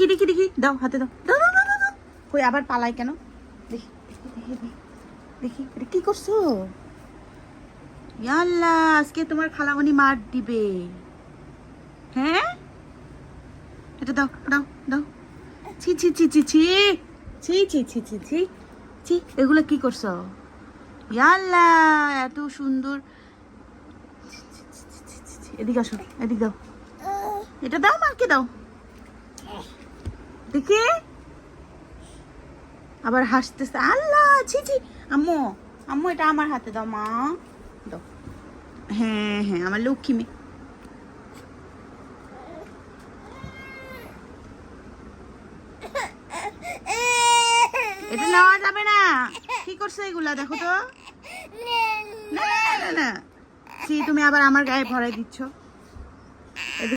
দেখি দেখি দেখি দাও হাতে দাও দাও দাও দাও দাও কই আবার পালাই কেন দেখি দেখি দেখি এটা কি করছো ইয়াল্লা আজকে তোমার খালামণি মার দিবে হ্যাঁ এটা দাও দাও দাও ছি ছি ছি ছি ছি ছি ছি ছি ছি ছি ছি এগুলো কি করছো ইয়াল্লা এত সুন্দর এদিকে আসো এদিকে দাও এটা দাও মাকে দাও দেখি আবার হাসতেছে আল্লাহ ছি ছি আম্মু আম্মু এটা আমার হাতে দাও মা দাও হ্যাঁ হ্যাঁ আমার লক্ষ্মী মেয়ে এটা নেওয়া যাবে না কি করছো এগুলা দেখো তো না না না না তুমি আবার আমার গায়ে ভরাই দিচ্ছ